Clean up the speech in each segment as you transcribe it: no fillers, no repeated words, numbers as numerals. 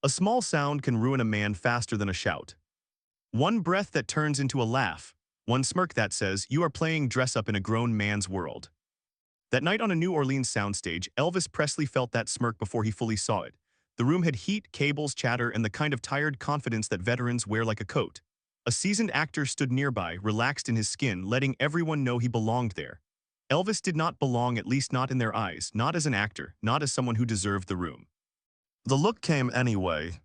A small sound can ruin a man faster than a shout. One breath that turns into a laugh. One smirk that says, "You are playing dress up in a grown man's world." That night on a New Orleans soundstage, Elvis Presley felt that smirk before he fully saw it. The room had heat, cables, chatter, and the kind of tired confidence that veterans wear like a coat. A seasoned actor stood nearby, relaxed in his skin, letting everyone know he belonged there. Elvis did not belong, at least not in their eyes, not as an actor, not as someone who deserved the room. The look came anyway.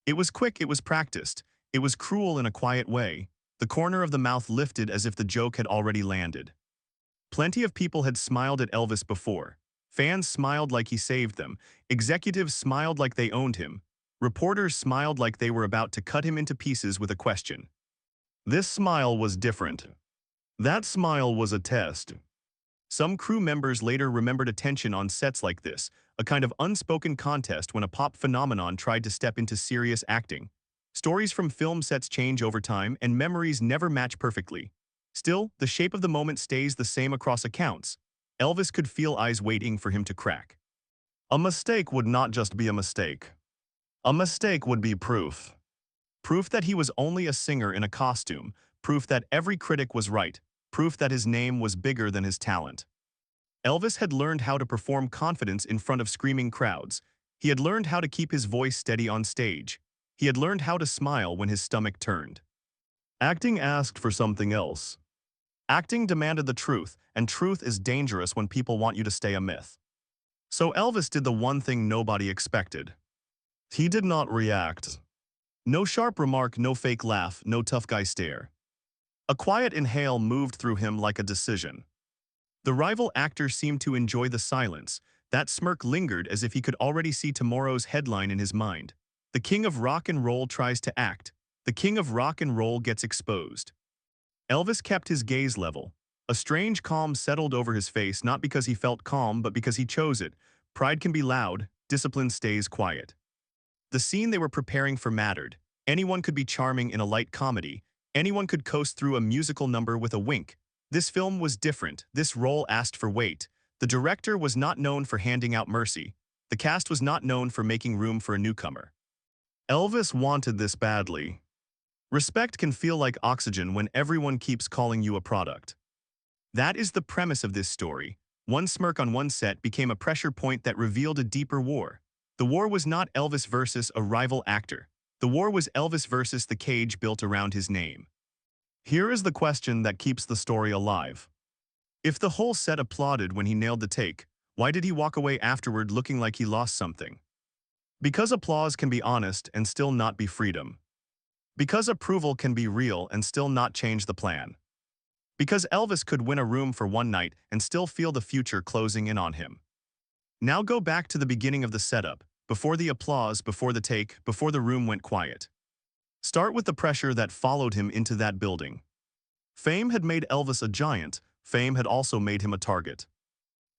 It was quick, it was practiced. It was cruel in a quiet way. The corner of the mouth lifted as if the joke had already landed. Plenty of people had smiled at Elvis before. Fans smiled like he saved them. Executives smiled like they owned him. Reporters smiled like they were about to cut him into pieces with a question. This smile was different. That smile was a test. Some crew members later remembered a tension on sets like this, a kind of unspoken contest when a pop phenomenon tried to step into serious acting. Stories from film sets change over time, and memories never match perfectly. Still, the shape of the moment stays the same across accounts. Elvis could feel eyes waiting for him to crack. A mistake would not just be a mistake. A mistake would be proof. Proof that he was only a singer in a costume, proof that every critic was right, proof that his name was bigger than his talent. Elvis had learned how to perform confidence in front of screaming crowds. He had learned how to keep his voice steady on stage. He had learned how to smile when his stomach turned. Acting asked for something else. Acting demanded the truth, and truth is dangerous when people want you to stay a myth. So Elvis did the one thing nobody expected. He did not react. No sharp remark, no fake laugh, no tough guy stare. A quiet inhale moved through him like a decision. The rival actor seemed to enjoy the silence. That smirk lingered as if he could already see tomorrow's headline in his mind. The king of rock and roll tries to act. The king of rock and roll gets exposed. Elvis kept his gaze level. A strange calm settled over his face, not because he felt calm, but because he chose it. Pride can be loud, discipline stays quiet. The scene they were preparing for mattered. Anyone could be charming in a light comedy. Anyone could coast through a musical number with a wink. This film was different. This role asked for weight. The director was not known for handing out mercy. The cast was not known for making room for a newcomer. Elvis wanted this badly. Respect can feel like oxygen when everyone keeps calling you a product. That is the premise of this story. One smirk on one set became a pressure point that revealed a deeper war. The war was not Elvis versus a rival actor. The war was Elvis versus the cage built around his name. Here is the question that keeps the story alive. If the whole set applauded when he nailed the take, why did he walk away afterward looking like he lost something? Because applause can be honest and still not be freedom. Because approval can be real and still not change the plan. Because Elvis could win a room for one night and still feel the future closing in on him. Now go back to the beginning of the setup, before the applause, before the take, before the room went quiet. Start with the pressure that followed him into that building. Fame had made Elvis a giant. Fame had also made him a target.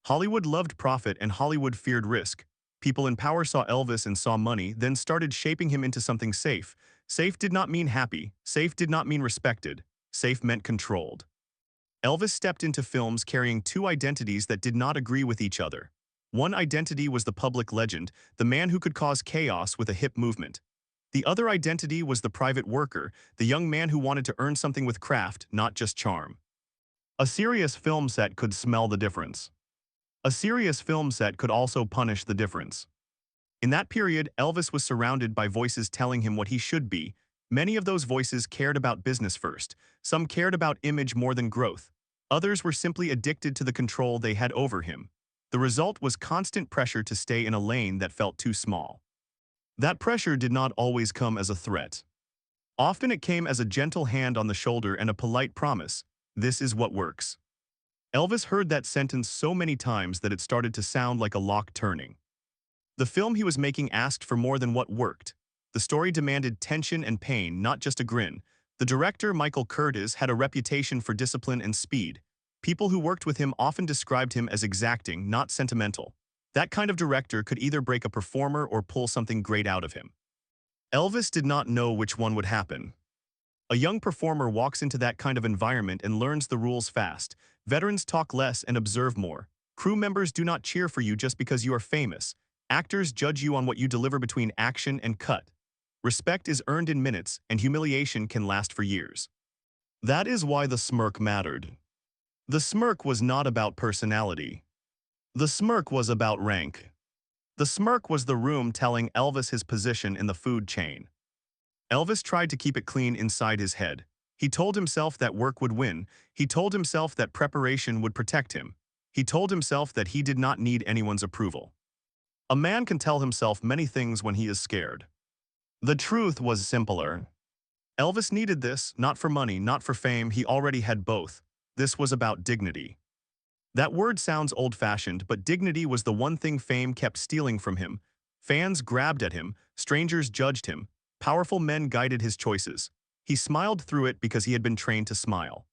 Hollywood loved profit and Hollywood feared risk. People in power saw Elvis and saw money, then started shaping him into something safe. Safe did not mean happy. Safe did not mean respected. Safe meant controlled. Elvis stepped into films carrying two identities that did not agree with each other. One identity was the public legend, the man who could cause chaos with a hip movement. The other identity was the private worker, the young man who wanted to earn something with craft, not just charm. A serious film set could smell the difference. A serious film set could also punish the difference. In that period, Elvis was surrounded by voices telling him what he should be. Many of those voices cared about business first. Some cared about image more than growth. Others were simply addicted to the control they had over him. The result was constant pressure to stay in a lane that felt too small. That pressure did not always come as a threat. Often it came as a gentle hand on the shoulder and a polite promise, "This is what works." Elvis heard that sentence so many times that it started to sound like a lock turning. The film he was making asked for more than what worked. The story demanded tension and pain, not just a grin. The director, Michael Curtiz, had a reputation for discipline and speed. People who worked with him often described him as exacting, not sentimental. That kind of director could either break a performer or pull something great out of him. Elvis did not know which one would happen. A young performer walks into that kind of environment and learns the rules fast. Veterans talk less and observe more. Crew members do not cheer for you just because you are famous. Actors judge you on what you deliver between action and cut. Respect is earned in minutes, and humiliation can last for years. That is why the smirk mattered. The smirk was not about personality. The smirk was about rank. The smirk was the room telling Elvis his position in the food chain. Elvis tried to keep it clean inside his head. He told himself that work would win. He told himself that preparation would protect him. He told himself that he did not need anyone's approval. A man can tell himself many things when he is scared. The truth was simpler. Elvis needed this, not for money, not for fame, he already had both. This was about dignity. That word sounds old-fashioned, but dignity was the one thing fame kept stealing from him. Fans grabbed at him, strangers judged him, powerful men guided his choices. He smiled through it because he had been trained to smile.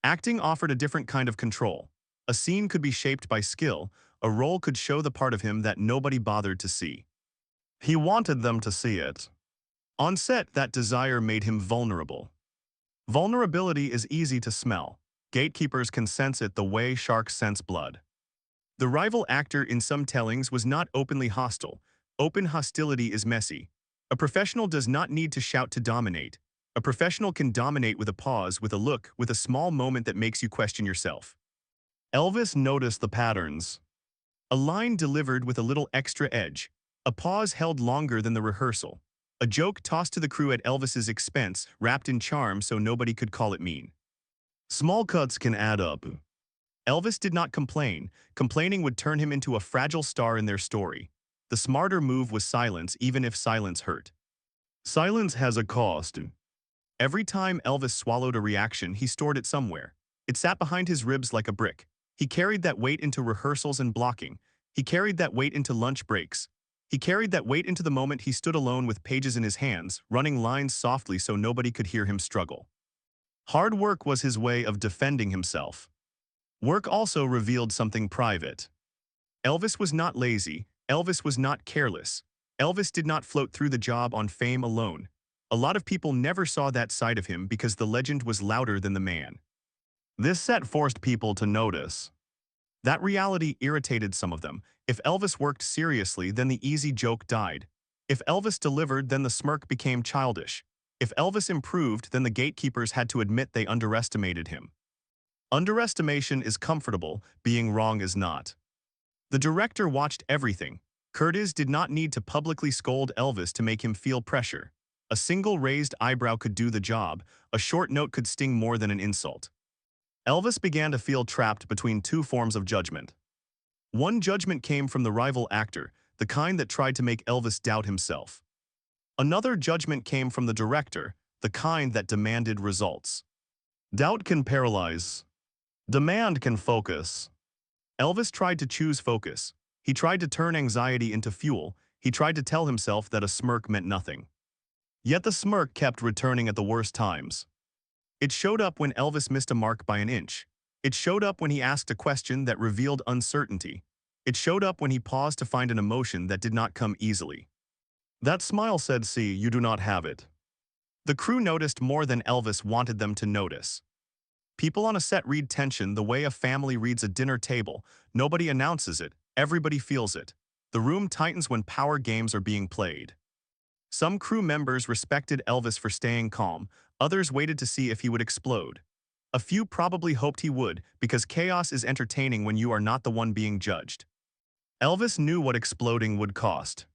Acting offered a different kind of control. A scene could be shaped by skill, a role could show the part of him that nobody bothered to see. He wanted them to see it. On set, that desire made him vulnerable. Vulnerability is easy to smell. Gatekeepers can sense it the way sharks sense blood. The rival actor in some tellings was not openly hostile. Open hostility is messy. A professional does not need to shout to dominate. A professional can dominate with a pause, with a look, with a small moment that makes you question yourself. Elvis noticed the patterns. A line delivered with a little extra edge. A pause held longer than the rehearsal. A joke tossed to the crew at Elvis's expense, wrapped in charm so nobody could call it mean. Small cuts can add up. Elvis did not complain. Complaining would turn him into a fragile star in their story. The smarter move was silence, even if silence hurt. Silence has a cost. Every time Elvis swallowed a reaction, he stored it somewhere. It sat behind his ribs like a brick. He carried that weight into rehearsals and blocking. He carried that weight into lunch breaks. He carried that weight into the moment he stood alone with pages in his hands, running lines softly so nobody could hear him struggle. Hard work was his way of defending himself. Work also revealed something private. Elvis was not lazy. Elvis was not careless. Elvis did not float through the job on fame alone. A lot of people never saw that side of him because the legend was louder than the man. This set forced people to notice. That reality irritated some of them. If Elvis worked seriously, then the easy joke died. If Elvis delivered, then the smirk became childish. If Elvis improved, then the gatekeepers had to admit they underestimated him. Underestimation is comfortable, being wrong is not. The director watched everything. Curtis did not need to publicly scold Elvis to make him feel pressure. A single raised eyebrow could do the job. A short note could sting more than an insult. Elvis began to feel trapped between two forms of judgment. One judgment came from the rival actor, the kind that tried to make Elvis doubt himself. Another judgment came from the director, the kind that demanded results. Doubt can paralyze. Demand can focus. Elvis tried to choose focus. He tried to turn anxiety into fuel. He tried to tell himself that a smirk meant nothing. Yet the smirk kept returning at the worst times. It showed up when Elvis missed a mark by an inch. It showed up when he asked a question that revealed uncertainty. It showed up when he paused to find an emotion that did not come easily. That smile said, "See, you do not have it." The crew noticed more than Elvis wanted them to notice. People on a set read tension the way a family reads a dinner table. Nobody announces it, everybody feels it. The room tightens when power games are being played. Some crew members respected Elvis for staying calm, others waited to see if he would explode. A few probably hoped he would, because chaos is entertaining when you are not the one being judged. Elvis knew what exploding would cost.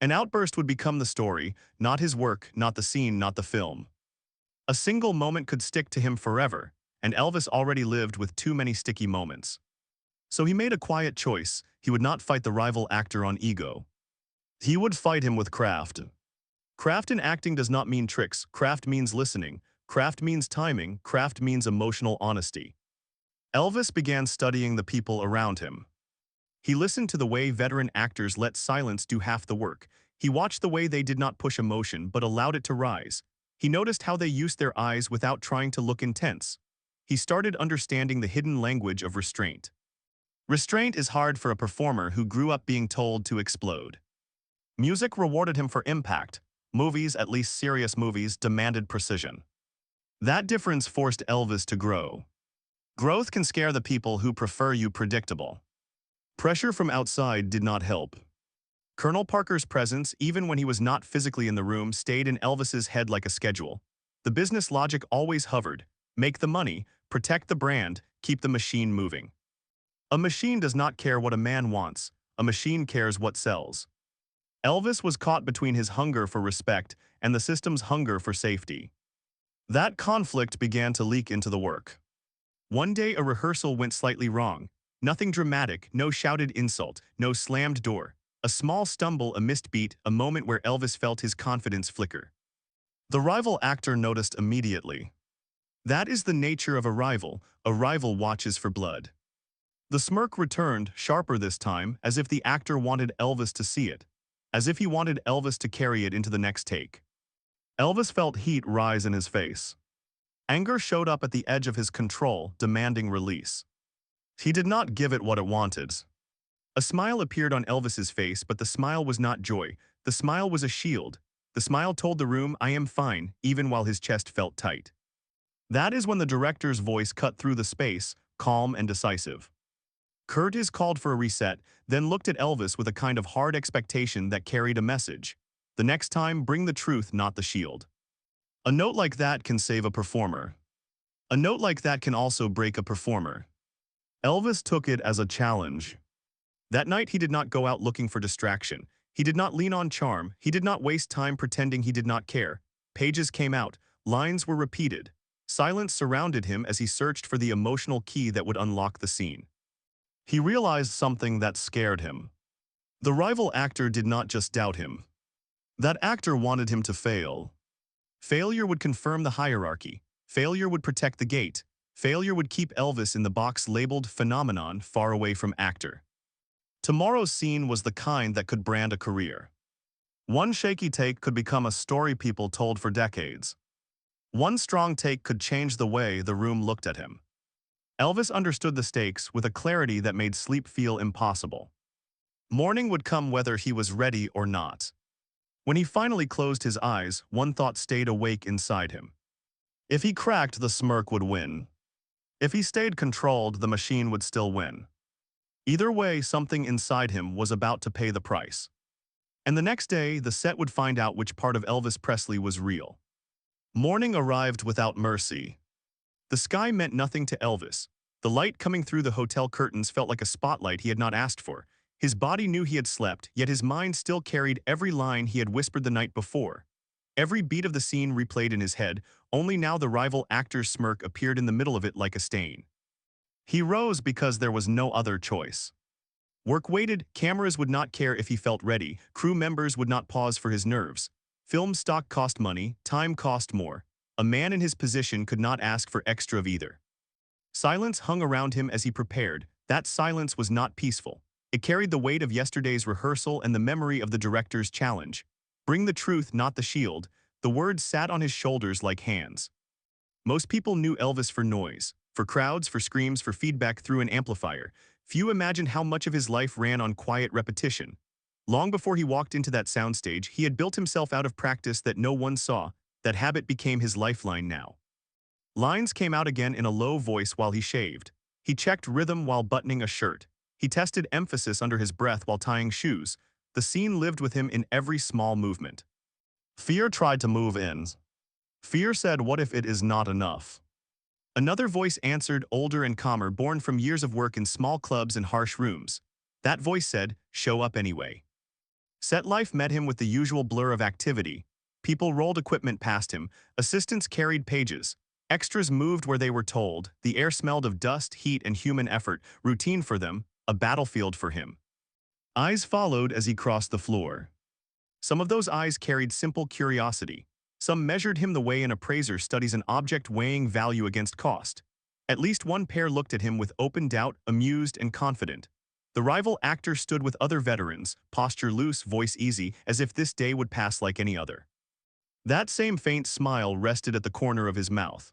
An outburst would become the story, not his work, not the scene, not the film. A single moment could stick to him forever, and Elvis already lived with too many sticky moments. So he made a quiet choice. He would not fight the rival actor on ego. He would fight him with craft. Craft in acting does not mean tricks. Craft means listening. Craft means timing. Craft means emotional honesty. Elvis began studying the people around him. He listened to the way veteran actors let silence do half the work. He watched the way they did not push emotion but allowed it to rise. He noticed how they used their eyes without trying to look intense. He started understanding the hidden language of restraint. Restraint is hard for a performer who grew up being told to explode. Music rewarded him for impact. Movies, at least serious movies, demanded precision. That difference forced Elvis to grow. Growth can scare the people who prefer you predictable. Pressure from outside did not help. Colonel Parker's presence, even when he was not physically in the room, stayed in Elvis's head like a schedule. The business logic always hovered. Make the money, protect the brand, keep the machine moving. A machine does not care what a man wants. A machine cares what sells. Elvis was caught between his hunger for respect and the system's hunger for safety. That conflict began to leak into the work. One day a rehearsal went slightly wrong. Nothing dramatic, no shouted insult, no slammed door. A small stumble, a missed beat, a moment where Elvis felt his confidence flicker. The rival actor noticed immediately. That is the nature of a rival watches for blood. The smirk returned, sharper this time, as if the actor wanted Elvis to see it, as if he wanted Elvis to carry it into the next take. Elvis felt heat rise in his face. Anger showed up at the edge of his control, demanding release. He did not give it what it wanted. A smile appeared on Elvis's face, but the smile was not joy. The smile was a shield. The smile told the room, "I am fine," even while his chest felt tight. That is when the director's voice cut through the space, calm and decisive. Curtis called for a reset, then looked at Elvis with a kind of hard expectation that carried a message. The next time, bring the truth, not the shield. A note like that can save a performer. A note like that can also break a performer. Elvis took it as a challenge. That night he did not go out looking for distraction. He did not lean on charm. He did not waste time pretending he did not care. Pages came out. Lines were repeated. Silence surrounded him as he searched for the emotional key that would unlock the scene. He realized something that scared him. The rival actor did not just doubt him. That actor wanted him to fail. Failure would confirm the hierarchy. Failure would protect the gate. Failure would keep Elvis in the box labeled phenomenon, far away from actor. Tomorrow's scene was the kind that could brand a career. One shaky take could become a story people told for decades. One strong take could change the way the room looked at him. Elvis understood the stakes with a clarity that made sleep feel impossible. Morning would come whether he was ready or not. When he finally closed his eyes, one thought stayed awake inside him. If he cracked, the smirk would win. If he stayed controlled, the machine would still win. Either way, something inside him was about to pay the price. And the next day, the set would find out which part of Elvis Presley was real. Morning arrived without mercy. The sky meant nothing to Elvis. The light coming through the hotel curtains felt like a spotlight he had not asked for. His body knew he had slept, yet his mind still carried every line he had whispered the night before. Every beat of the scene replayed in his head, only now the rival actor's smirk appeared in the middle of it like a stain. He rose because there was no other choice. Work waited, cameras would not care if he felt ready, crew members would not pause for his nerves. Film stock cost money, time cost more. A man in his position could not ask for extra of either. Silence hung around him as he prepared. That silence was not peaceful. It carried the weight of yesterday's rehearsal and the memory of the director's challenge. Bring the truth, not the shield. The words sat on his shoulders like hands. Most people knew Elvis for noise, for crowds, for screams, for feedback through an amplifier. Few imagined how much of his life ran on quiet repetition. Long before he walked into that soundstage, he had built himself out of practice that no one saw. That habit became his lifeline now. Lines came out again in a low voice while he shaved. He checked rhythm while buttoning a shirt. He tested emphasis under his breath while tying shoes. The scene lived with him in every small movement. Fear tried to move in. Fear said, "What if it is not enough?" Another voice answered, older and calmer, born from years of work in small clubs and harsh rooms. That voice said, "Show up anyway." Set life met him with the usual blur of activity. People rolled equipment past him. Assistants carried pages. Extras moved where they were told. The air smelled of dust, heat, and human effort. Routine for them, a battlefield for him. Eyes followed as he crossed the floor. Some of those eyes carried simple curiosity. Some measured him the way an appraiser studies an object, weighing value against cost. At least one pair looked at him with open doubt, amused and confident. The rival actor stood with other veterans, posture loose, voice easy, as if this day would pass like any other. That same faint smile rested at the corner of his mouth.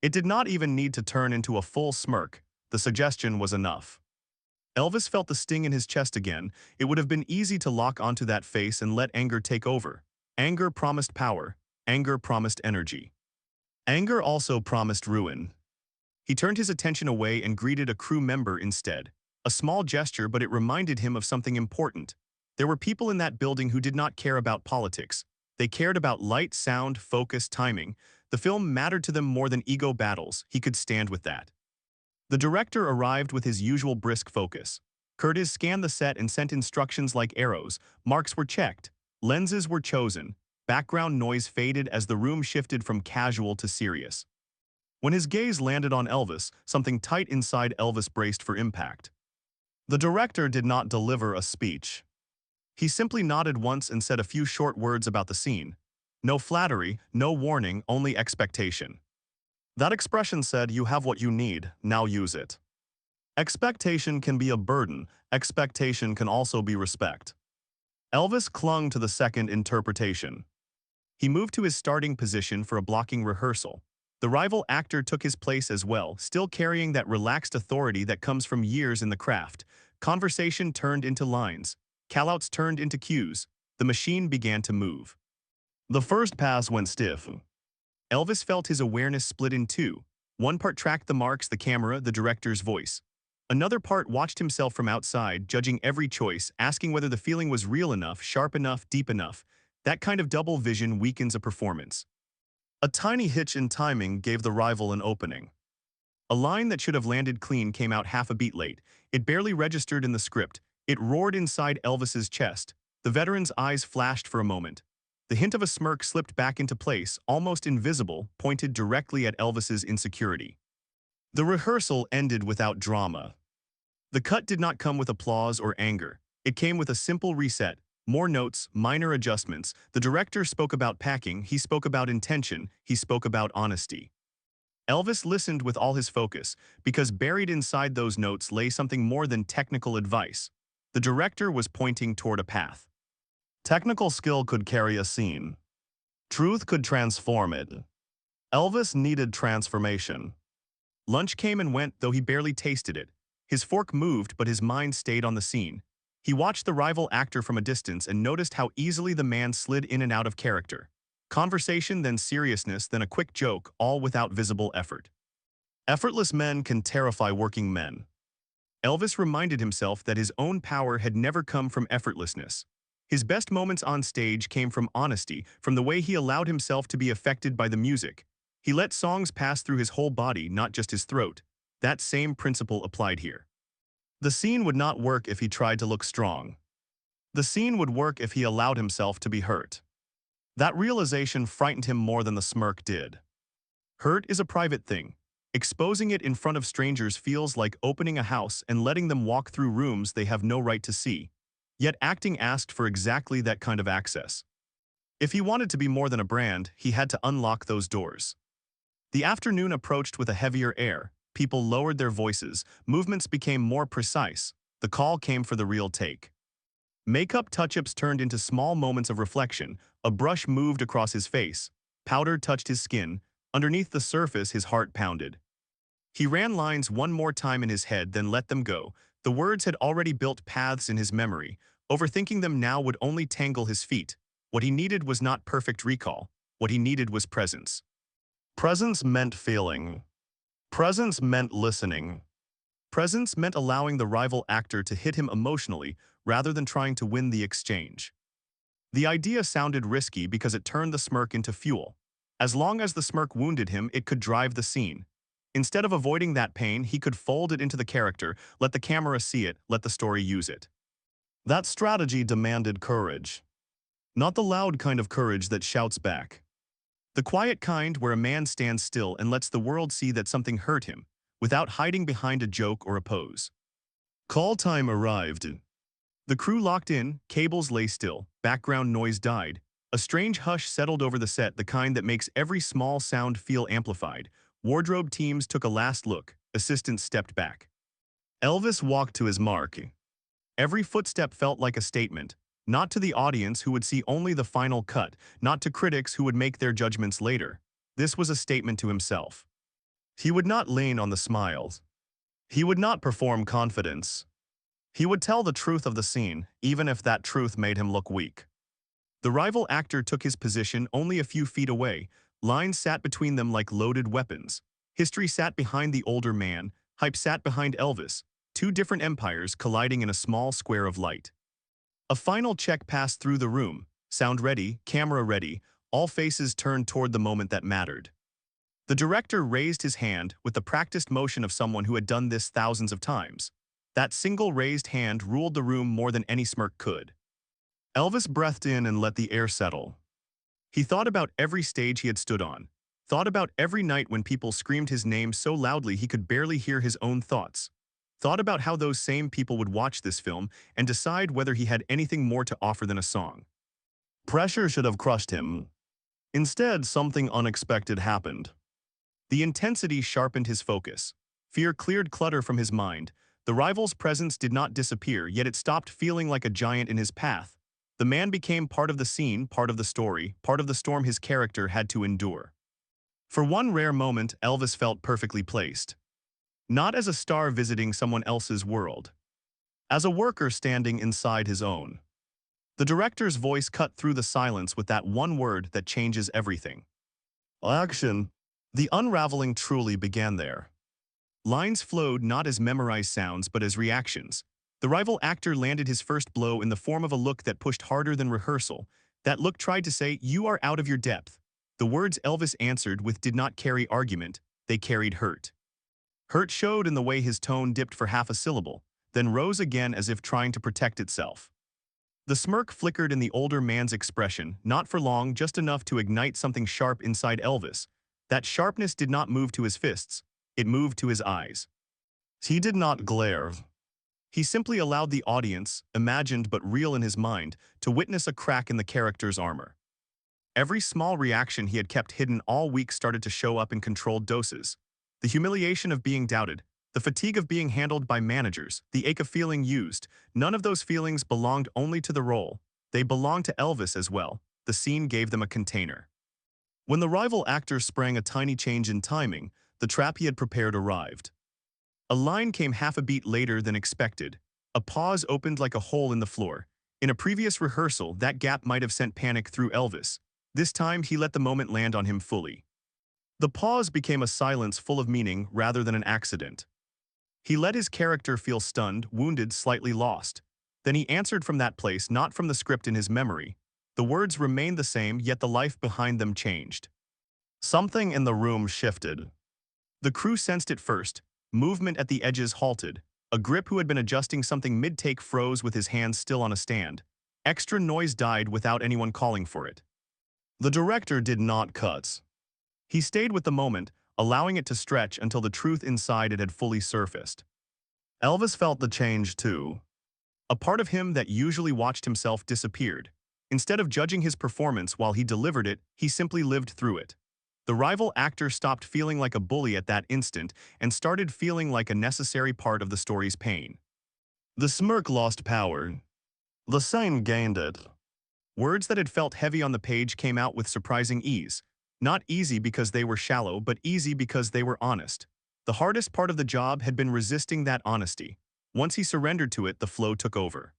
It did not even need to turn into a full smirk. The suggestion was enough. Elvis felt the sting in his chest again. It would have been easy to lock onto that face and let anger take over. Anger promised power. Anger promised energy. Anger also promised ruin. He turned his attention away and greeted a crew member instead. A small gesture, but it reminded him of something important. There were people in that building who did not care about politics. They cared about light, sound, focus, timing. The film mattered to them more than ego battles. He could stand with that. The director arrived with his usual brisk focus. Curtis scanned the set and sent instructions like arrows. Marks were checked. Lenses were chosen. Background noise faded as the room shifted from casual to serious. When his gaze landed on Elvis, something tight inside Elvis braced for impact. The director did not deliver a speech. He simply nodded once and said a few short words about the scene. No flattery, no warning, only expectation. That expression said, "You have what you need, now use it." Expectation can be a burden. Expectation can also be respect. Elvis clung to the second interpretation. He moved to his starting position for a blocking rehearsal. The rival actor took his place as well, still carrying that relaxed authority that comes from years in the craft. Conversation turned into lines. Callouts turned into cues. The machine began to move. The first pass went stiff. Elvis felt his awareness split in two. One part tracked the marks, the camera, the director's voice. Another part watched himself from outside, judging every choice, asking whether the feeling was real enough, sharp enough, deep enough. That kind of double vision weakens a performance. A tiny hitch in timing gave the rival an opening. A line that should have landed clean came out half a beat late. It barely registered in the script. It roared inside Elvis's chest. The veteran's eyes flashed for a moment. The hint of a smirk slipped back into place, almost invisible, pointed directly at Elvis's insecurity. The rehearsal ended without drama. The cut did not come with applause or anger. It came with a simple reset. More notes, minor adjustments. The director spoke about packing, he spoke about intention, he spoke about honesty. Elvis listened with all his focus, because buried inside those notes lay something more than technical advice. The director was pointing toward a path. Technical skill could carry a scene. Truth could transform it. Elvis needed transformation. Lunch came and went, though he barely tasted it. His fork moved, but his mind stayed on the scene. He watched the rival actor from a distance and noticed how easily the man slid in and out of character. Conversation, then seriousness, then a quick joke, all without visible effort. Effortless men can terrify working men. Elvis reminded himself that his own power had never come from effortlessness. His best moments on stage came from honesty, from the way he allowed himself to be affected by the music. He let songs pass through his whole body, not just his throat. That same principle applied here. The scene would not work if he tried to look strong. The scene would work if he allowed himself to be hurt. That realization frightened him more than the smirk did. Hurt is a private thing. Exposing it in front of strangers feels like opening a house and letting them walk through rooms they have no right to see. Yet acting asked for exactly that kind of access. If he wanted to be more than a brand, he had to unlock those doors. The afternoon approached with a heavier air. People lowered their voices. Movements became more precise. The call came for the real take. Makeup touch-ups turned into small moments of reflection. A brush moved across his face. Powder touched his skin. Underneath the surface, his heart pounded. He ran lines one more time in his head, then let them go. The words had already built paths in his memory. Overthinking them now would only tangle his feet. What he needed was not perfect recall. What he needed was presence. Presence meant feeling. Presence meant listening. Presence meant allowing the rival actor to hit him emotionally rather than trying to win the exchange. The idea sounded risky because it turned the smirk into fuel. As long as the smirk wounded him, it could drive the scene. Instead of avoiding that pain, he could fold it into the character, let the camera see it, let the story use it. That strategy demanded courage. Not the loud kind of courage that shouts back. The quiet kind where a man stands still and lets the world see that something hurt him, without hiding behind a joke or a pose. Call time arrived. The crew locked in, cables lay still, background noise died. A strange hush settled over the set, the kind that makes every small sound feel amplified. Wardrobe teams took a last look. Assistants stepped back. Elvis walked to his mark. Every footstep felt like a statement. Not to the audience who would see only the final cut, not to critics who would make their judgments later. This was a statement to himself. He would not lean on the smiles. He would not perform confidence. He would tell the truth of the scene, even if that truth made him look weak. The rival actor took his position only a few feet away. Lines sat between them like loaded weapons. History sat behind the older man. Hype sat behind Elvis. Two different empires colliding in a small square of light. A final check passed through the room. Sound ready, camera ready, all faces turned toward the moment that mattered. The director raised his hand with the practiced motion of someone who had done this thousands of times. That single raised hand ruled the room more than any smirk could. Elvis breathed in and let the air settle. He thought about every stage he had stood on, thought about every night when people screamed his name so loudly he could barely hear his own thoughts, thought about how those same people would watch this film and decide whether he had anything more to offer than a song. Pressure should have crushed him. Instead, something unexpected happened. The intensity sharpened his focus. Fear cleared clutter from his mind. The rival's presence did not disappear, yet it stopped feeling like a giant in his path. The man became part of the scene, part of the story, part of the storm his character had to endure. For one rare moment, Elvis felt perfectly placed. Not as a star visiting someone else's world. As a worker standing inside his own. The director's voice cut through the silence with that one word that changes everything. Action. The unraveling truly began there. Lines flowed not as memorized sounds but as reactions. The rival actor landed his first blow in the form of a look that pushed harder than rehearsal. That look tried to say, "You are out of your depth." The words Elvis answered with did not carry argument, they carried hurt. Hurt showed in the way his tone dipped for half a syllable, then rose again as if trying to protect itself. The smirk flickered in the older man's expression, not for long, just enough to ignite something sharp inside Elvis. That sharpness did not move to his fists, it moved to his eyes. He did not glare. He simply allowed the audience, imagined but real in his mind, to witness a crack in the character's armor. Every small reaction he had kept hidden all week started to show up in controlled doses. The humiliation of being doubted, the fatigue of being handled by managers, the ache of feeling used, none of those feelings belonged only to the role. They belonged to Elvis as well. The scene gave them a container. When the rival actor sprang a tiny change in timing, the trap he had prepared arrived. A line came half a beat later than expected. A pause opened like a hole in the floor. In a previous rehearsal, that gap might have sent panic through Elvis. This time, he let the moment land on him fully. The pause became a silence full of meaning rather than an accident. He let his character feel stunned, wounded, slightly lost. Then he answered from that place, not from the script in his memory. The words remained the same, yet the life behind them changed. Something in the room shifted. The crew sensed it first. Movement at the edges halted. A grip who had been adjusting something mid-take froze with his hands still on a stand. Extra noise died without anyone calling for it. The director did not cut. He stayed with the moment, allowing it to stretch until the truth inside it had fully surfaced. Elvis felt the change too. A part of him that usually watched himself disappeared. Instead of judging his performance while he delivered it, he simply lived through it. The rival actor stopped feeling like a bully at that instant and started feeling like a necessary part of the story's pain. The smirk lost power. The sign gained it. Words that had felt heavy on the page came out with surprising ease. Not easy because they were shallow, but easy because they were honest. The hardest part of the job had been resisting that honesty. Once he surrendered to it, the flow took over.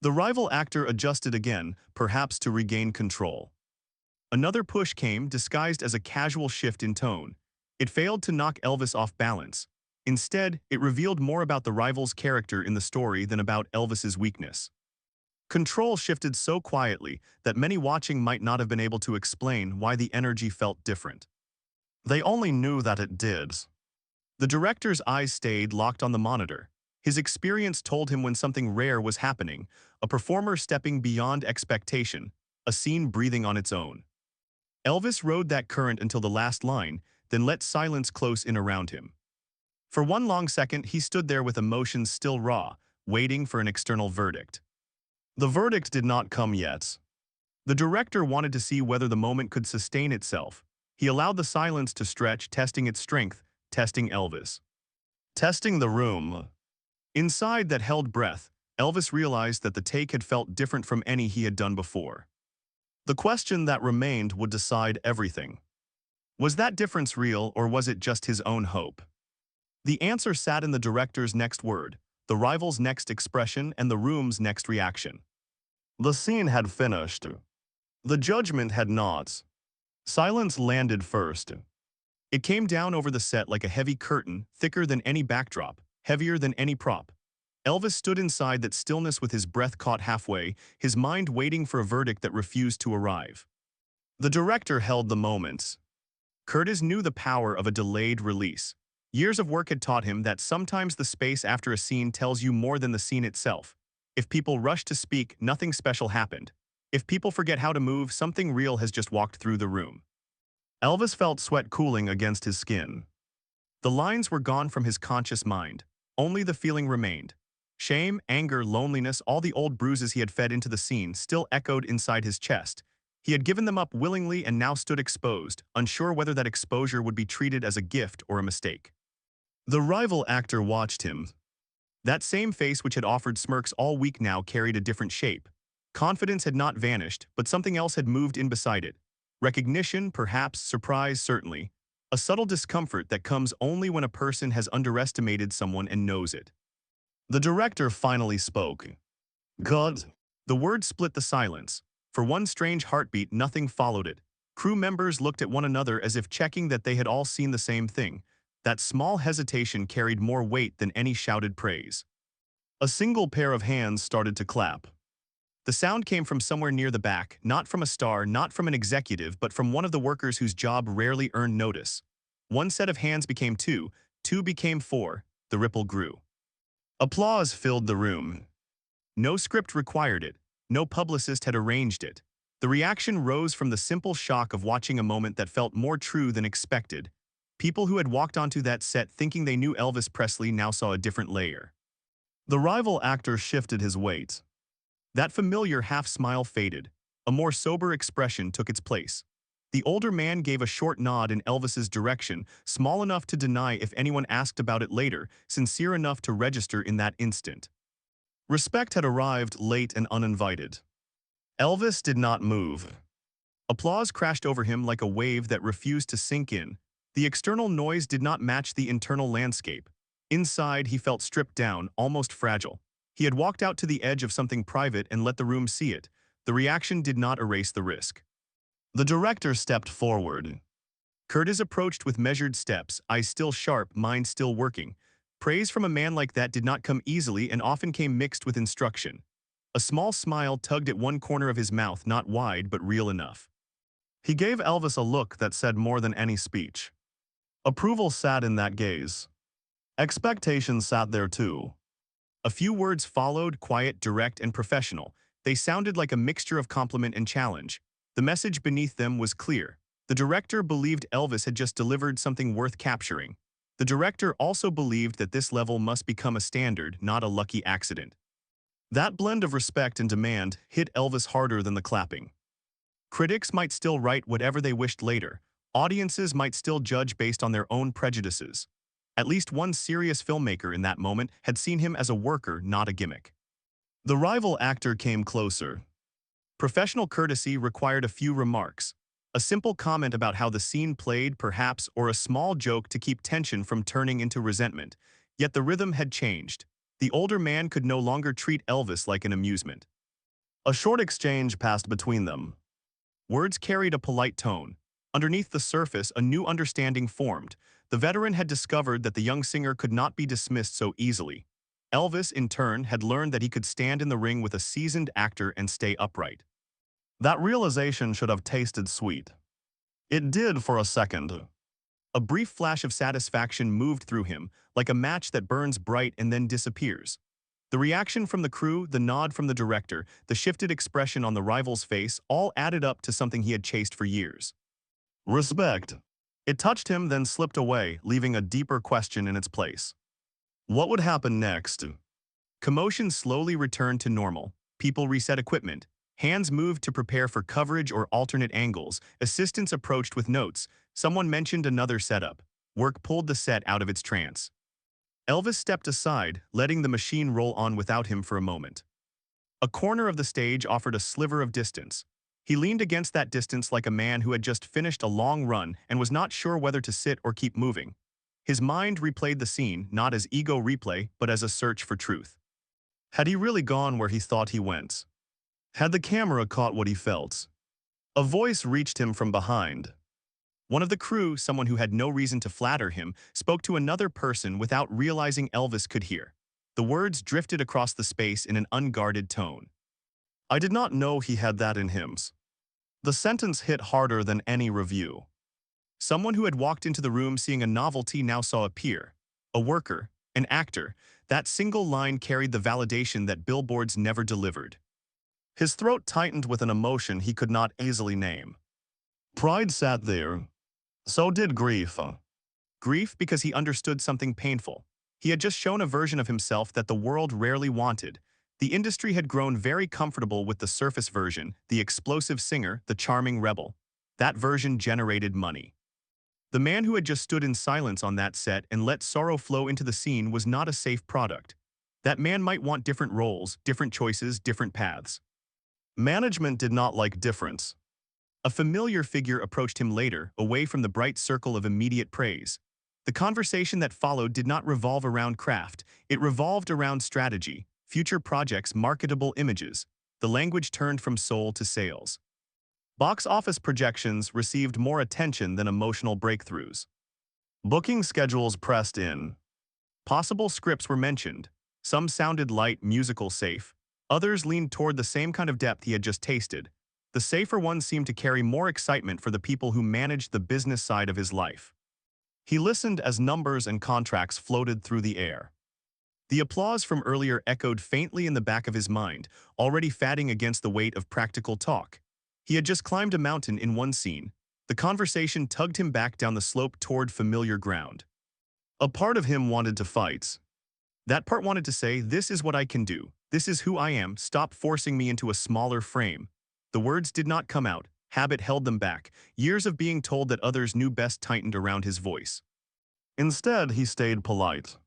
The rival actor adjusted again, perhaps to regain control. Another push came, disguised as a casual shift in tone. It failed to knock Elvis off balance. Instead, it revealed more about the rival's character in the story than about Elvis's weakness. Control shifted so quietly that many watching might not have been able to explain why the energy felt different. They only knew that it did. The director's eyes stayed locked on the monitor. His experience told him when something rare was happening, a performer stepping beyond expectation, a scene breathing on its own. Elvis rode that current until the last line, then let silence close in around him. For one long second, he stood there with emotions still raw, waiting for an external verdict. The verdict did not come yet. The director wanted to see whether the moment could sustain itself. He allowed the silence to stretch, testing its strength, testing Elvis. Testing the room. Inside that held breath, Elvis realized that the take had felt different from any he had done before. The question that remained would decide everything. Was that difference real, or was it just his own hope? The answer sat in the director's next word, the rival's next expression, and the room's next reaction. The scene had finished. The judgment had not. Silence landed first. It came down over the set like a heavy curtain, thicker than any backdrop, heavier than any prop. Elvis stood inside that stillness with his breath caught halfway, his mind waiting for a verdict that refused to arrive. The director held the moment. Curtis knew the power of a delayed release. Years of work had taught him that sometimes the space after a scene tells you more than the scene itself. If people rush to speak, nothing special happened. If people forget how to move, something real has just walked through the room. Elvis felt sweat cooling against his skin. The lines were gone from his conscious mind. Only the feeling remained. Shame, anger, loneliness, all the old bruises he had fed into the scene still echoed inside his chest. He had given them up willingly and now stood exposed, unsure whether that exposure would be treated as a gift or a mistake. The rival actor watched him. That same face which had offered smirks all week now carried a different shape. Confidence had not vanished, but something else had moved in beside it. Recognition, perhaps, surprise, certainly. A subtle discomfort that comes only when a person has underestimated someone and knows it. The director finally spoke. "God." The word split the silence. For one strange heartbeat, nothing followed it. Crew members looked at one another as if checking that they had all seen the same thing. That small hesitation carried more weight than any shouted praise. A single pair of hands started to clap. The sound came from somewhere near the back, not from a star, not from an executive, but from one of the workers whose job rarely earned notice. One set of hands became two, two became four, the ripple grew. Applause filled the room. No script required it. No publicist had arranged it. The reaction rose from the simple shock of watching a moment that felt more true than expected. People who had walked onto that set thinking they knew Elvis Presley now saw a different layer. The rival actor shifted his weight. That familiar half-smile faded. A more sober expression took its place. The older man gave a short nod in Elvis's direction, small enough to deny if anyone asked about it later, sincere enough to register in that instant. Respect had arrived late and uninvited. Elvis did not move. Applause crashed over him like a wave that refused to sink in. The external noise did not match the internal landscape. Inside, he felt stripped down, almost fragile. He had walked out to the edge of something private and let the room see it. The reaction did not erase the risk. The director stepped forward. Curtis approached with measured steps, eyes still sharp, mind still working. Praise from a man like that did not come easily and often came mixed with instruction. A small smile tugged at one corner of his mouth, not wide but real enough. He gave Elvis a look that said more than any speech. Approval sat in that gaze. Expectation sat there too. A few words followed, quiet, direct, and professional. They sounded like a mixture of compliment and challenge. The message beneath them was clear. The director believed Elvis had just delivered something worth capturing. The director also believed that this level must become a standard, not a lucky accident. That blend of respect and demand hit Elvis harder than the clapping. Critics might still write whatever they wished later. Audiences might still judge based on their own prejudices. At least one serious filmmaker in that moment had seen him as a worker, not a gimmick. The rival actor came closer. Professional courtesy required a few remarks. A simple comment about how the scene played, perhaps, or a small joke to keep tension from turning into resentment. Yet the rhythm had changed. The older man could no longer treat Elvis like an amusement. A short exchange passed between them. Words carried a polite tone. Underneath the surface, a new understanding formed. The veteran had discovered that the young singer could not be dismissed so easily. Elvis, in turn, had learned that he could stand in the ring with a seasoned actor and stay upright. That realization should have tasted sweet. It did for a second. A brief flash of satisfaction moved through him, like a match that burns bright and then disappears. The reaction from the crew, the nod from the director, the shifted expression on the rival's face all added up to something he had chased for years. Respect. It touched him, then slipped away, leaving a deeper question in its place. What would happen next? Commotion slowly returned to normal. People reset equipment. Hands moved to prepare for coverage or alternate angles. Assistants approached with notes. Someone mentioned another setup. Work pulled the set out of its trance. Elvis stepped aside, letting the machine roll on without him for a moment. A corner of the stage offered a sliver of distance. He leaned against that distance like a man who had just finished a long run and was not sure whether to sit or keep moving. His mind replayed the scene, not as ego replay, but as a search for truth. Had he really gone where he thought he went? Had the camera caught what he felt? A voice reached him from behind. One of the crew, someone who had no reason to flatter him, spoke to another person without realizing Elvis could hear. The words drifted across the space in an unguarded tone. I did not know he had that in him. The sentence hit harder than any review. Someone who had walked into the room seeing a novelty now saw a peer, a worker, an actor. That single line carried the validation that billboards never delivered. His throat tightened with an emotion he could not easily name. Pride sat there. So did grief. Grief because he understood something painful. He had just shown a version of himself that the world rarely wanted. The industry had grown very comfortable with the surface version, the explosive singer, the charming rebel. That version generated money. The man who had just stood in silence on that set and let sorrow flow into the scene was not a safe product. That man might want different roles, different choices, different paths. Management did not like difference. A familiar figure approached him later, away from the bright circle of immediate praise. The conversation that followed did not revolve around craft, it revolved around strategy, future projects, marketable images. The language turned from soul to sales. Box office projections received more attention than emotional breakthroughs. Booking schedules pressed in. Possible scripts were mentioned. Some sounded light, musical, safe. Others leaned toward the same kind of depth he had just tasted. The safer ones seemed to carry more excitement for the people who managed the business side of his life. He listened as numbers and contracts floated through the air. The applause from earlier echoed faintly in the back of his mind, already fatting against the weight of practical talk. He had just climbed a mountain in one scene. The conversation tugged him back down the slope toward familiar ground. A part of him wanted to fight. That part wanted to say, this is what I can do. This is who I am. Stop forcing me into a smaller frame. The words did not come out. Habit held them back. Years of being told that others knew best tightened around his voice. Instead, he stayed polite.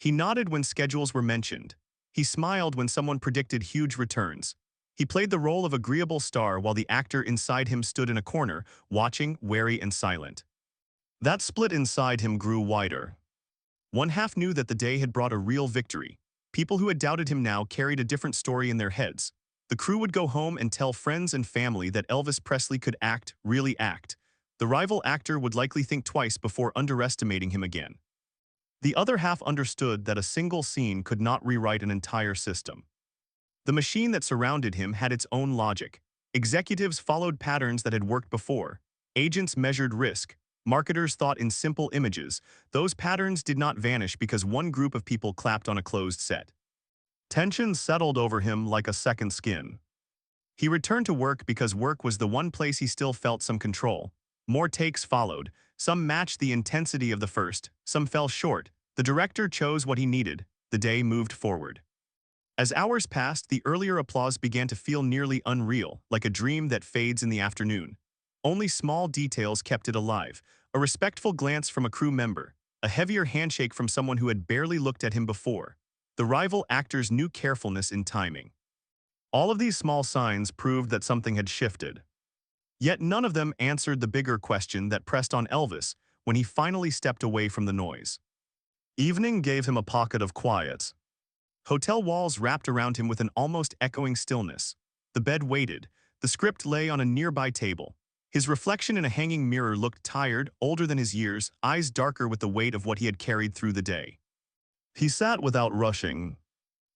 He nodded when schedules were mentioned. He smiled when someone predicted huge returns. He played the role of agreeable star while the actor inside him stood in a corner, watching, wary and silent. That split inside him grew wider. One half knew that the day had brought a real victory. People who had doubted him now carried a different story in their heads. The crew would go home and tell friends and family that Elvis Presley could act, really act. The rival actor would likely think twice before underestimating him again. The other half understood that a single scene could not rewrite an entire system. The machine that surrounded him had its own logic. Executives followed patterns that had worked before. Agents measured risk. Marketers thought in simple images. Those patterns did not vanish because one group of people clapped on a closed set. Tension settled over him like a second skin. He returned to work because work was the one place he still felt some control. More takes followed. Some matched the intensity of the first. Some fell short. The director chose what he needed. The day moved forward. As hours passed, the earlier applause began to feel nearly unreal, like a dream that fades in the afternoon. Only small details kept it alive. A respectful glance from a crew member. A heavier handshake from someone who had barely looked at him before. The rival actor's new carefulness in timing. All of these small signs proved that something had shifted. Yet none of them answered the bigger question that pressed on Elvis when he finally stepped away from the noise. Evening gave him a pocket of quiet. Hotel walls wrapped around him with an almost echoing stillness. The bed waited. The script lay on a nearby table. His reflection in a hanging mirror looked tired, older than his years, eyes darker with the weight of what he had carried through the day. He sat without rushing.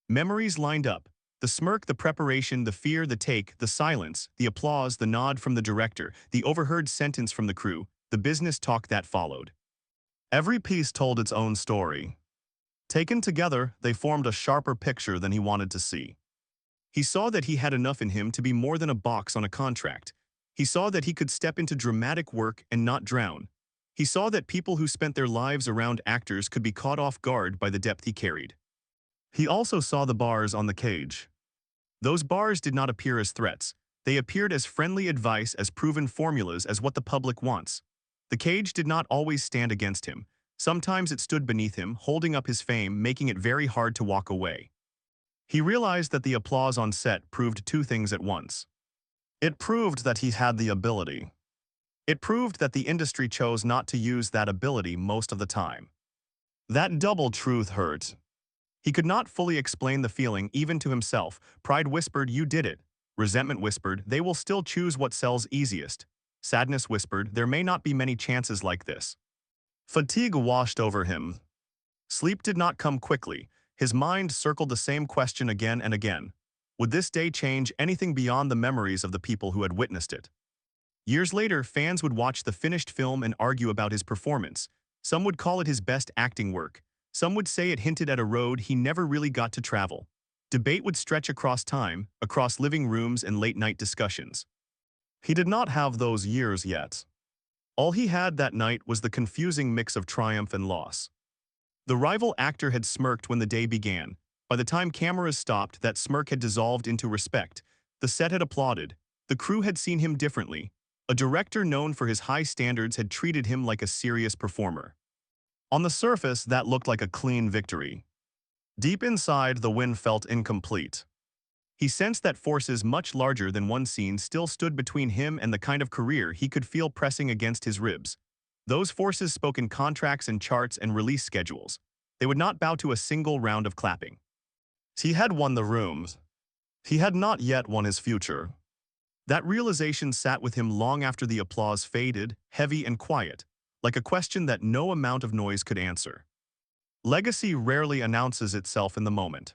Memories lined up. The smirk, the preparation, the fear, the take, the silence, the applause, the nod from the director, the overheard sentence from the crew, the business talk that followed. Every piece told its own story. Taken together, they formed a sharper picture than he wanted to see. He saw that he had enough in him to be more than a box on a contract. He saw that he could step into dramatic work and not drown. He saw that people who spent their lives around actors could be caught off guard by the depth he carried. He also saw the bars on the cage. Those bars did not appear as threats. They appeared as friendly advice, as proven formulas, as what the public wants. The cage did not always stand against him. Sometimes it stood beneath him, holding up his fame, making it very hard to walk away. He realized that the applause on set proved two things at once. It proved that he had the ability. It proved that the industry chose not to use that ability most of the time. That double truth hurt. He could not fully explain the feeling even to himself. Pride whispered, "You did it." Resentment whispered, "They will still choose what sells easiest." Sadness whispered, "There may not be many chances like this." Fatigue washed over him. Sleep did not come quickly. His mind circled the same question again and again. Would this day change anything beyond the memories of the people who had witnessed it? Years later, fans would watch the finished film and argue about his performance. Some would call it his best acting work. Some would say it hinted at a road he never really got to travel. Debate would stretch across time, across living rooms and late-night discussions. He did not have those years yet. All he had that night was the confusing mix of triumph and loss. The rival actor had smirked when the day began. By the time cameras stopped, that smirk had dissolved into respect. The set had applauded. The crew had seen him differently. A director known for his high standards had treated him like a serious performer. On the surface, that looked like a clean victory. Deep inside, the win felt incomplete. He sensed that forces much larger than one scene still stood between him and the kind of career he could feel pressing against his ribs. Those forces spoke in contracts and charts and release schedules. They would not bow to a single round of clapping. He had won the rooms. He had not yet won his future. That realization sat with him long after the applause faded, heavy and quiet, like a question that no amount of noise could answer. Legacy rarely announces itself in the moment.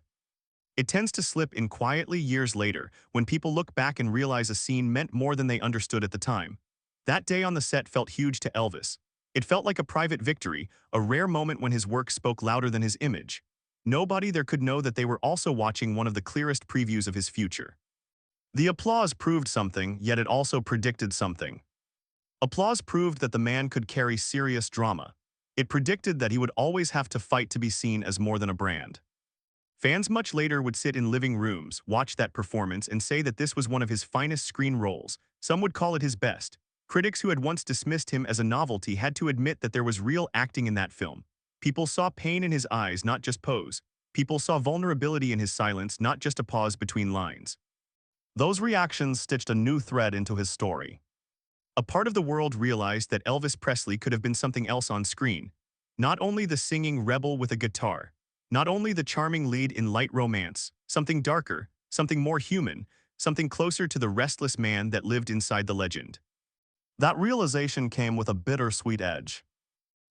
It tends to slip in quietly years later, when people look back and realize a scene meant more than they understood at the time. That day on the set felt huge to Elvis. It felt like a private victory, a rare moment when his work spoke louder than his image. Nobody there could know that they were also watching one of the clearest previews of his future. The applause proved something, yet it also predicted something. Applause proved that the man could carry serious drama. It predicted that he would always have to fight to be seen as more than a brand. Fans much later would sit in living rooms, watch that performance, and say that this was one of his finest screen roles. Some would call it his best. Critics who had once dismissed him as a novelty had to admit that there was real acting in that film. People saw pain in his eyes, not just pose. People saw vulnerability in his silence, not just a pause between lines. Those reactions stitched a new thread into his story. A part of the world realized that Elvis Presley could have been something else on screen. Not only the singing rebel with a guitar, not only the charming lead in light romance, something darker, something more human, something closer to the restless man that lived inside the legend. That realization came with a bittersweet edge.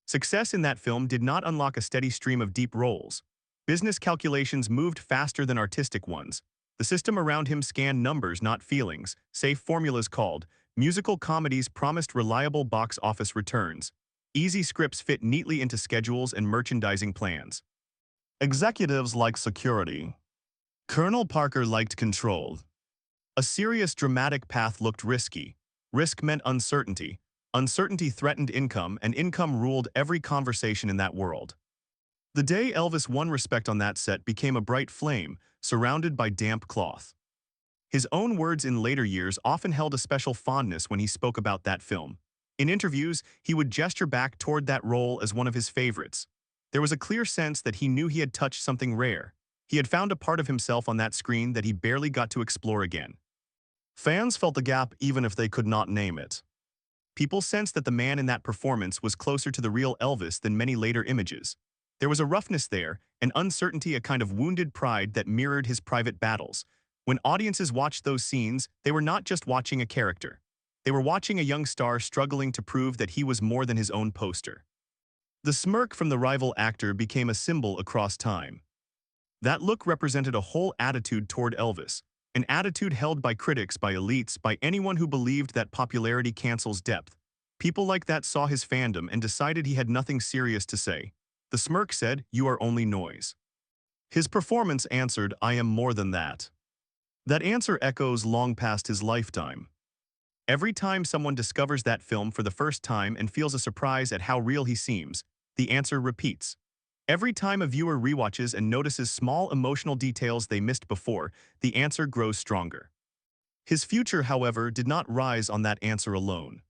Success in that film did not unlock a steady stream of deep roles. Business calculations moved faster than artistic ones. The system around him scanned numbers, not feelings. Safe formulas called. Musical comedies promised reliable box office returns. Easy scripts fit neatly into schedules and merchandising plans. Executives liked security. Colonel Parker liked control. A serious dramatic path looked risky. Risk meant uncertainty. Uncertainty threatened income, and income ruled every conversation in that world. The day Elvis won respect on that set became a bright flame, surrounded by damp cloth. His own words in later years often held a special fondness when he spoke about that film. In interviews, he would gesture back toward that role as one of his favorites. There was a clear sense that he knew he had touched something rare. He had found a part of himself on that screen that he barely got to explore again. Fans felt the gap even if they could not name it. People sensed that the man in that performance was closer to the real Elvis than many later images. There was a roughness there, an uncertainty, a kind of wounded pride that mirrored his private battles. When audiences watched those scenes, they were not just watching a character. They were watching a young star struggling to prove that he was more than his own poster. The smirk from the rival actor became a symbol across time. That look represented a whole attitude toward Elvis, an attitude held by critics, by elites, by anyone who believed that popularity cancels depth. People like that saw his fandom and decided he had nothing serious to say. The smirk said, "You are only noise." His performance answered, "I am more than that." That answer echoes long past his lifetime. Every time someone discovers that film for the first time and feels a surprise at how real he seems, the answer repeats. Every time a viewer rewatches and notices small emotional details they missed before, the answer grows stronger. His future, however, did not rise on that answer alone.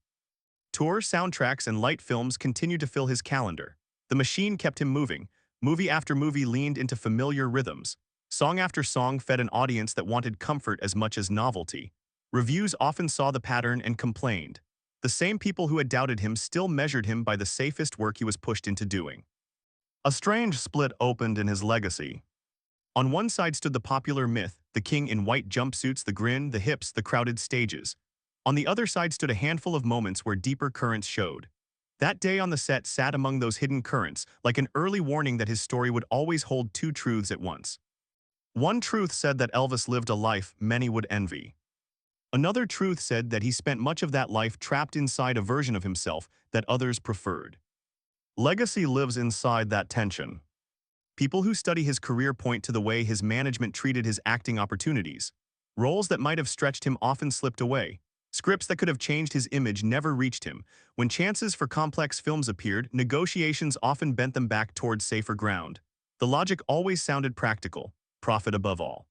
Tour, soundtracks, and light films continued to fill his calendar. The machine kept him moving. Movie after movie leaned into familiar rhythms. Song after song fed an audience that wanted comfort as much as novelty. Reviews often saw the pattern and complained. The same people who had doubted him still measured him by the safest work he was pushed into doing. A strange split opened in his legacy. On one side stood the popular myth, the king in white jumpsuits, the grin, the hips, the crowded stages. On the other side stood a handful of moments where deeper currents showed. That day on the set sat among those hidden currents, like an early warning that his story would always hold two truths at once. One truth said that Elvis lived a life many would envy. Another truth said that he spent much of that life trapped inside a version of himself that others preferred. Legacy lives inside that tension. People who study his career point to the way his management treated his acting opportunities. Roles that might have stretched him often slipped away. Scripts that could have changed his image never reached him. When chances for complex films appeared, negotiations often bent them back towards safer ground. The logic always sounded practical, profit above all.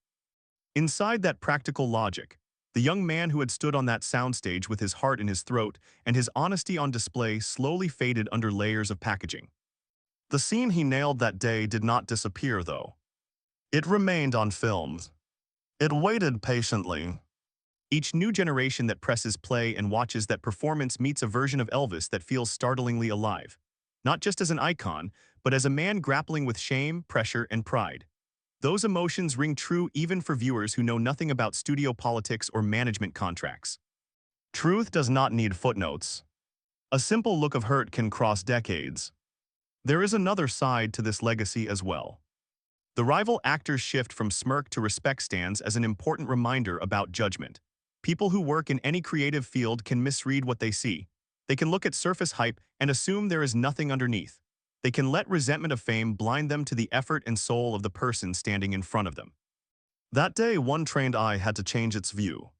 Inside that practical logic, the young man who had stood on that soundstage with his heart in his throat and his honesty on display slowly faded under layers of packaging. The scene he nailed that day did not disappear, though. It remained on film. It waited patiently. Each new generation that presses play and watches that performance meets a version of Elvis that feels startlingly alive. Not just as an icon, but as a man grappling with shame, pressure, and pride. Those emotions ring true even for viewers who know nothing about studio politics or management contracts. Truth does not need footnotes. A simple look of hurt can cross decades. There is another side to this legacy as well. The rival actors' shift from smirk to respect stands as an important reminder about judgment. People who work in any creative field can misread what they see. They can look at surface hype and assume there is nothing underneath. They can let resentment of fame blind them to the effort and soul of the person standing in front of them. That day, one trained eye had to change its view.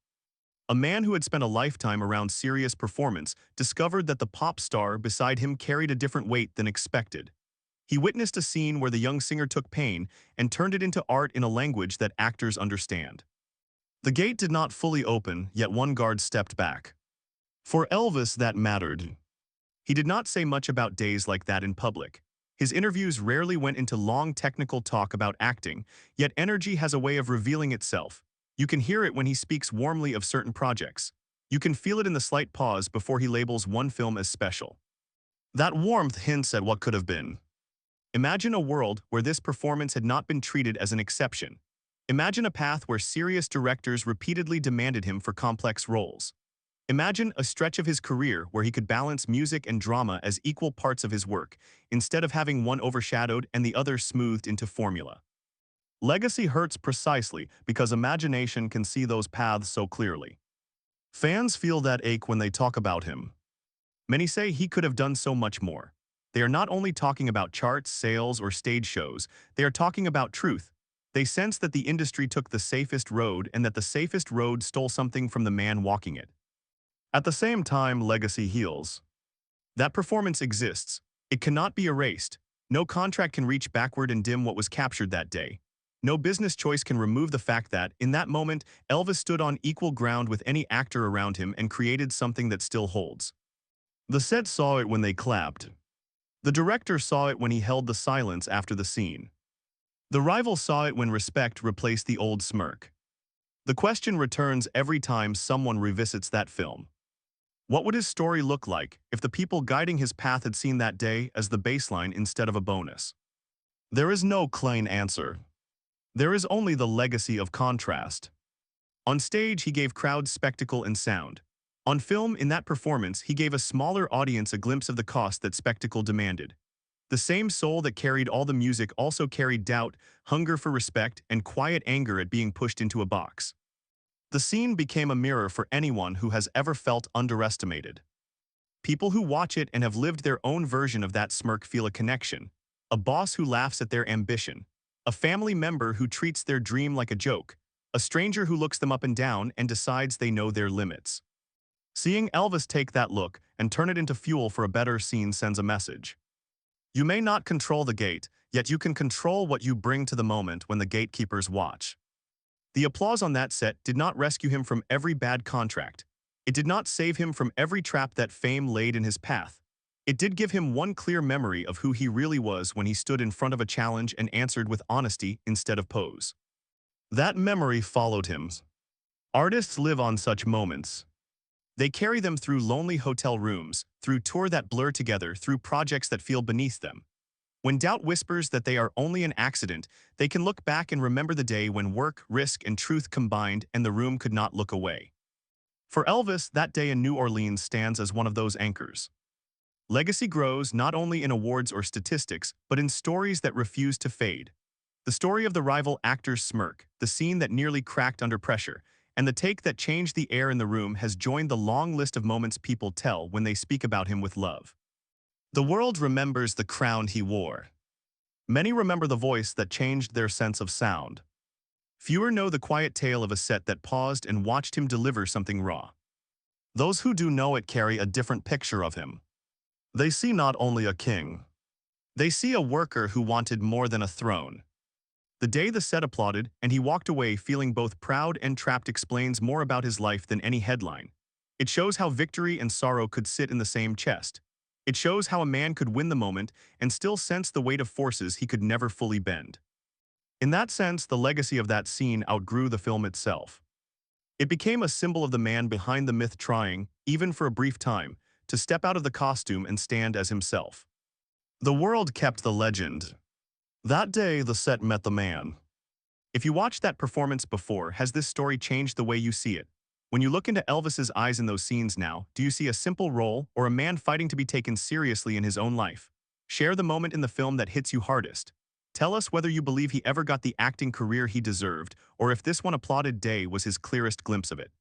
A man who had spent a lifetime around serious performance discovered that the pop star beside him carried a different weight than expected. He witnessed a scene where the young singer took pain and turned it into art in a language that actors understand. The gate did not fully open, yet one guard stepped back. For Elvis, that mattered. He did not say much about days like that in public. His interviews rarely went into long technical talk about acting, yet energy has a way of revealing itself. You can hear it when he speaks warmly of certain projects. You can feel it in the slight pause before he labels one film as special. That warmth hints at what could have been. Imagine a world where this performance had not been treated as an exception. Imagine a path where serious directors repeatedly demanded him for complex roles. Imagine a stretch of his career where he could balance music and drama as equal parts of his work, instead of having one overshadowed and the other smoothed into formula. Legacy hurts precisely because imagination can see those paths so clearly. Fans feel that ache when they talk about him. Many say he could have done so much more. They are not only talking about charts, sales, or stage shows, they are talking about truth. They sense that the industry took the safest road and that the safest road stole something from the man walking it. At the same time, legacy heals. That performance exists. It cannot be erased. No contract can reach backward and dim what was captured that day. No business choice can remove the fact that, in that moment, Elvis stood on equal ground with any actor around him and created something that still holds. The set saw it when they clapped. The director saw it when he held the silence after the scene. The rival saw it when respect replaced the old smirk. The question returns every time someone revisits that film. What would his story look like if the people guiding his path had seen that day as the baseline instead of a bonus? There is no clean answer. There is only the legacy of contrast. On stage, he gave crowds spectacle and sound. On film, in that performance, he gave a smaller audience a glimpse of the cost that spectacle demanded. The same soul that carried all the music also carried doubt, hunger for respect, and quiet anger at being pushed into a box. The scene became a mirror for anyone who has ever felt underestimated. People who watch it and have lived their own version of that smirk feel a connection. A boss who laughs at their ambition. A family member who treats their dream like a joke. A stranger who looks them up and down and decides they know their limits. Seeing Elvis take that look and turn it into fuel for a better scene sends a message. You may not control the gate, yet you can control what you bring to the moment when the gatekeepers watch. The applause on that set did not rescue him from every bad contract. It did not save him from every trap that fame laid in his path. It did give him one clear memory of who he really was when he stood in front of a challenge and answered with honesty instead of pose. That memory followed him. Artists live on such moments. They carry them through lonely hotel rooms, through tours that blur together, through projects that feel beneath them. When doubt whispers that they are only an accident, they can look back and remember the day when work, risk, and truth combined and the room could not look away. For Elvis, that day in New Orleans stands as one of those anchors. Legacy grows not only in awards or statistics, but in stories that refuse to fade. The story of the rival actor's smirk, the scene that nearly cracked under pressure, and the take that changed the air in the room has joined the long list of moments people tell when they speak about him with love. The world remembers the crown he wore. Many remember the voice that changed their sense of sound. Fewer know the quiet tale of a set that paused and watched him deliver something raw. Those who do know it carry a different picture of him. They see not only a king. They see a worker who wanted more than a throne. The day the set applauded and he walked away feeling both proud and trapped explains more about his life than any headline. It shows how victory and sorrow could sit in the same chest. It shows how a man could win the moment and still sense the weight of forces he could never fully bend. In that sense, the legacy of that scene outgrew the film itself. It became a symbol of the man behind the myth trying, even for a brief time, to step out of the costume and stand as himself. The world kept the legend. That day, the set met the man. If you watched that performance before, has this story changed the way you see it? When you look into Elvis's eyes in those scenes now, do you see a simple role or a man fighting to be taken seriously in his own life? Share the moment in the film that hits you hardest. Tell us whether you believe he ever got the acting career he deserved or if this one applauded day was his clearest glimpse of it.